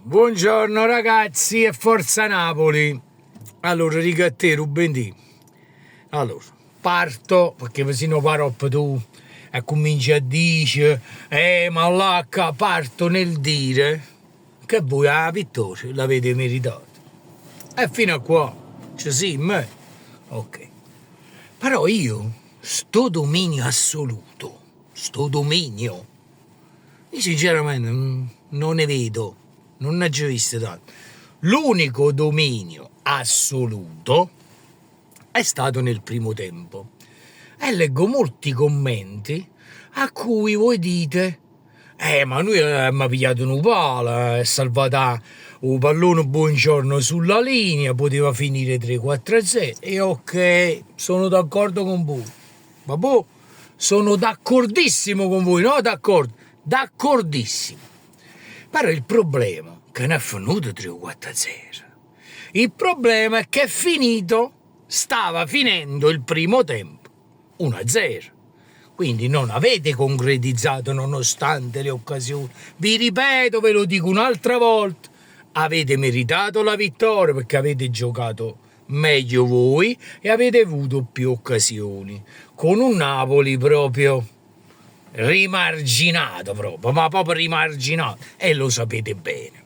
Buongiorno ragazzi e forza Napoli. Allora, riga a te, Rubendi. Allora, parto perché se no parlo tu e cominci a dire, ma là parto nel dire che voi la vittoria l'avete meritata. E fino a qua, ci sì, me. Ok. Però io, sto dominio assoluto, io sinceramente non ne vedo, non ne ho già visto tanto. L'unico dominio assoluto è stato nel primo tempo. E leggo molti commenti a cui voi dite ma noi abbiamo pigliato un palo, è salvata un pallone buongiorno sulla linea, poteva finire 3-4-0 e ok, sono d'accordo con voi. Vabbè, sono d'accordissimo con voi, no d'accordo, d'accordissimo. Però il problema è che non è finito 3-4-0. Il problema è che è finito, stava finendo il primo tempo 1-0. Quindi non avete concretizzato nonostante le occasioni. Vi ripeto, ve lo dico un'altra volta, avete meritato la vittoria perché avete giocato meglio voi e avete avuto più occasioni. Con un Napoli proprio rimarginato, ma proprio rimarginato, e lo sapete bene.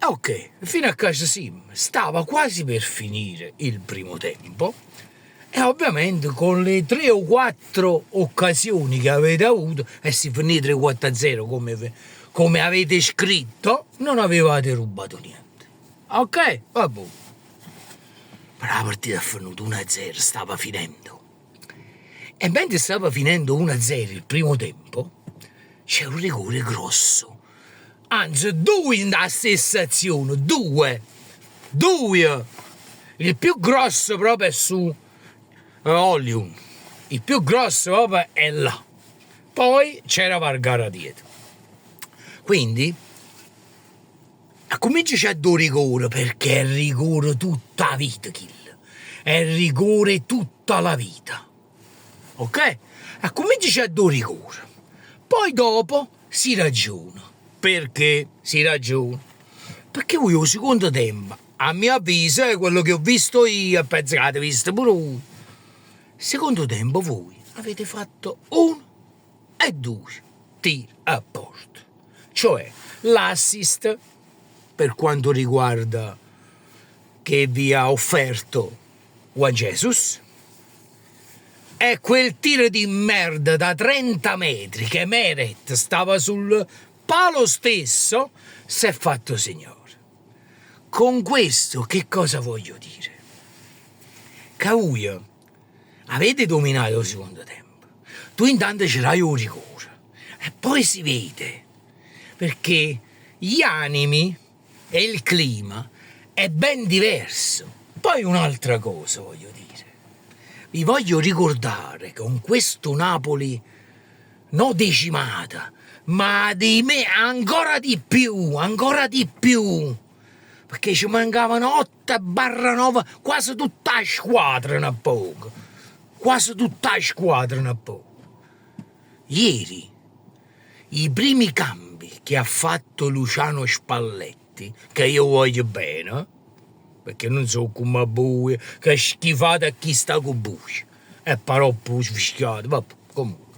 Ok, fino a casa Sim stava quasi per finire il primo tempo e ovviamente con le 3 o 4 occasioni che avete avuto e si finì 3-4-0 come avete scritto, non avevate rubato niente. Ok? Vabbè. Però la partita è finita 1-0, stava finendo. E mentre stava finendo 1-0 il primo tempo, c'è un rigore grosso. Anzi, due in la stessa azione, due. Il più grosso proprio è su Hollywood. Il più grosso proprio è là. Poi c'era Vargara dietro. Quindi, comincia a do rigore, perché è rigore tutta la vita, kill. È rigore tutta la vita. Ok? E comincia a do rigore. Poi dopo si ragiona. Perché si ragiona? Perché voi al secondo tempo, a mio avviso, è quello che ho visto io, e penso che avete visto pure voi. Secondo tempo voi avete fatto 1 e 2 tiri a porta. Cioè l'assist per quanto riguarda che vi ha offerto Juan Jesus è quel tiro di merda da 30 metri che Meret stava sul palo stesso, si è fatto signore. Con questo che cosa voglio dire? Cauia, avete dominato il secondo tempo. Tu intanto c'erai un rigore e poi si vede, perché gli animi e il clima è ben diverso. Poi un'altra cosa voglio dire. Vi voglio ricordare che con questo Napoli non decimata, ma di me ancora di più, perché ci mancavano 8/9, quasi tutta la squadra a poco, Ieri, i primi cambi che ha fatto Luciano Spalletti, che io voglio bene, perché non so come voi, che schifate a chi sta con buci, è paroppo sfischiato, vabbè, comunque.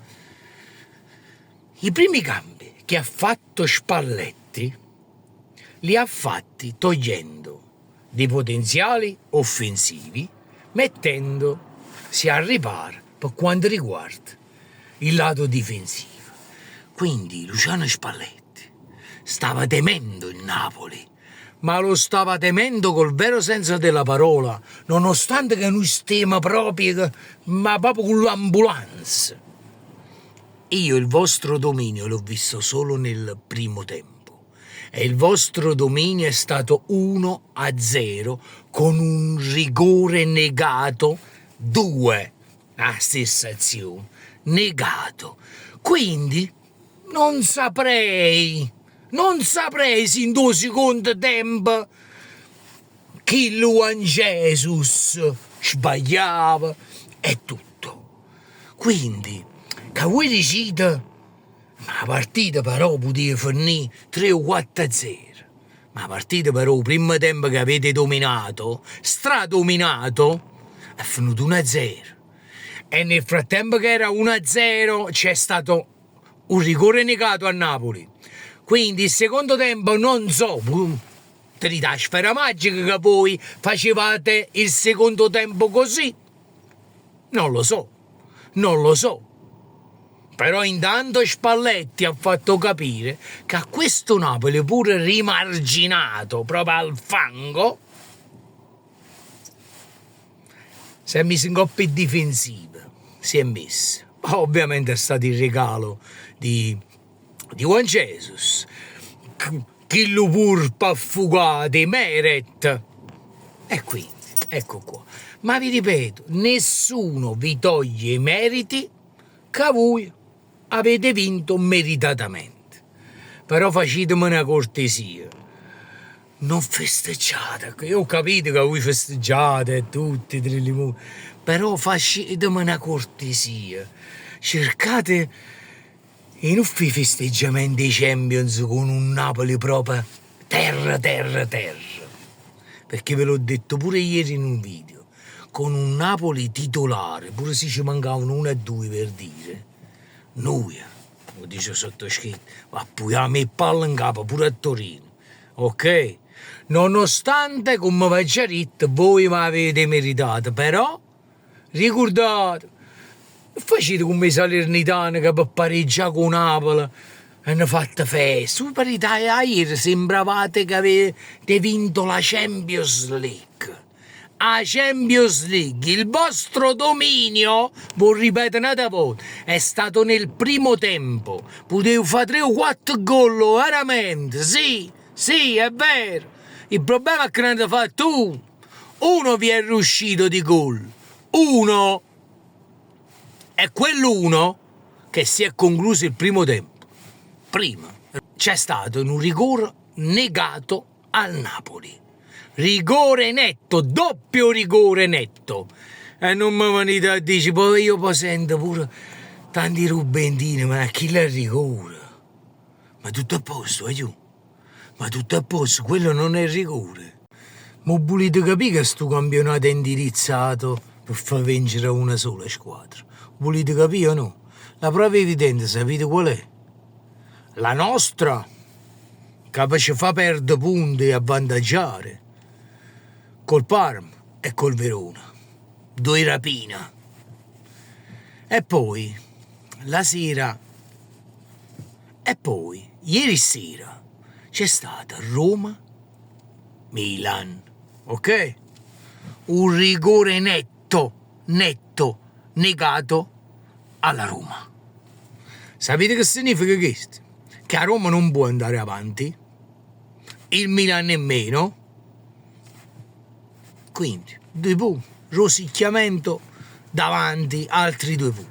I primi cambi che ha fatto Spalletti li ha fatti togliendo dei potenziali offensivi, mettendosi al riparo per quanto riguarda il lato difensivo. Quindi Luciano Spalletti stava temendo il Napoli, ma lo stava temendo col vero senso della parola, nonostante che noi stiamo proprio, ma proprio con l'ambulanza. Io il vostro dominio l'ho visto solo nel primo tempo e il vostro dominio è stato 1-0 con un rigore negato, 2, la stessa azione, negato. Quindi non saprei se in 2 secondi tempo chi Juan Jesus sbagliava e tutto. Quindi, che voi dicete La partita però poteva finire 3 o 4-0. Ma la partita però, il primo tempo che avete dominato, stradominato, è finito 1-0. E nel frattempo che era 1-0 c'è stato un rigore negato a Napoli. Quindi il secondo tempo non so, te li dà sfera magica che voi facevate il secondo tempo così? Non lo so, non lo so. Però intanto Spalletti ha fatto capire che a questo Napoli, pure rimarginato proprio al fango, si è messo in coppia difensiva, si è messo. Ovviamente è stato il regalo di Juan Jesus, chi lo pur paffugate, Meret. E quindi, ecco qua. Ma vi ripeto, nessuno vi toglie i meriti che voi avete vinto meritatamente. Però facetemi una cortesia. Non festeggiate, io ho capito che voi festeggiate tutti, però facetemi una cortesia. Cercate i nostri festeggiamenti Champions con un Napoli proprio terra. Perché ve l'ho detto pure ieri in un video, con un Napoli titolare, pure se ci mancavano 1 e 2 per dire, noi, lo dice sottoscritto, appoggiamo il palla in capo pure a Torino, ok? Nonostante, come vi ho già detto, voi mi avete meritato, però ricordate, facete come i salernitani che per pareggiare con Napoli hanno fatto festa. Su parità, ieri sembravate che avete vinto la Champions League. A Champions League, il vostro dominio, vi ripeto un'altra volta, è stato nel primo tempo. Potevo fare 3 o 4 gol, veramente, sì, è vero. Il problema è che ne avete fatto uno vi è riuscito di gol, uno, è quell'uno che si è concluso il primo tempo. Prima c'è stato un rigore negato al Napoli. Rigore netto, doppio rigore netto. E non mi venite a dire, poi io sento pure tanti rubentini, ma chi l'ha rigore? Ma tutto a posto, io? Ma tutto a posto, quello non è rigore. Ma volete capire che sto campionato è indirizzato per far vincere una sola squadra? Volete capire o no? La prova evidente, sapete qual è? La nostra, che ci fa perdere punti e avvantaggiare, col Parma e col Verona. 2 rapina. E poi, la sera, e poi, ieri sera, c'è stata Roma-Milan, ok? Un rigore netto, negato alla Roma. Sapete che significa questo? Che a Roma non può andare avanti, il Milan nemmeno, quindi 2 punti, rosicchiamento davanti, altri 2 punti.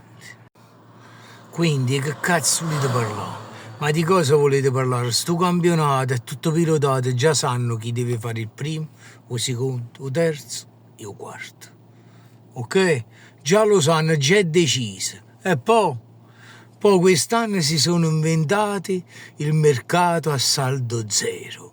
Quindi che cazzo volete parlare? Ma di cosa volete parlare? Sto campionato è tutto pilotato, già sanno chi deve fare il primo, o secondo, o terzo e o quarto. Ok? Già lo sanno, già è deciso. E poi quest'anno si sono inventati il mercato a saldo zero.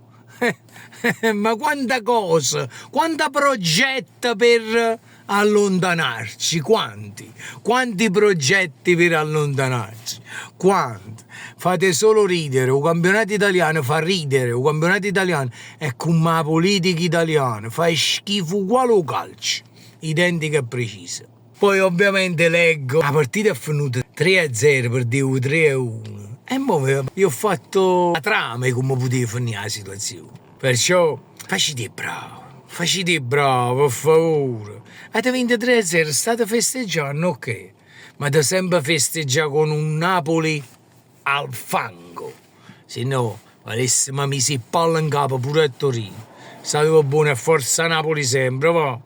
Ma quanta cosa, quanta progetta per allontanarci, quanti progetti per allontanarci, quanti? Fate solo ridere, il campionato italiano fa ridere, il campionato italiano è come la politica italiana, fa schifo uguale al calcio, identica e precisa. Poi ovviamente leggo, la partita è finita 3-0 per dire 3-1. E mo io ho fatto la trama come poteva finire la situazione. Perciò facete bravo, per favore. Avete vinto 3-0, state festeggiando, ok. Ma da sempre festeggiare con un Napoli al fango. Se no, avessimo messo il palla in capo pure a Torino. Sapevo buono e forza Napoli sempre, va.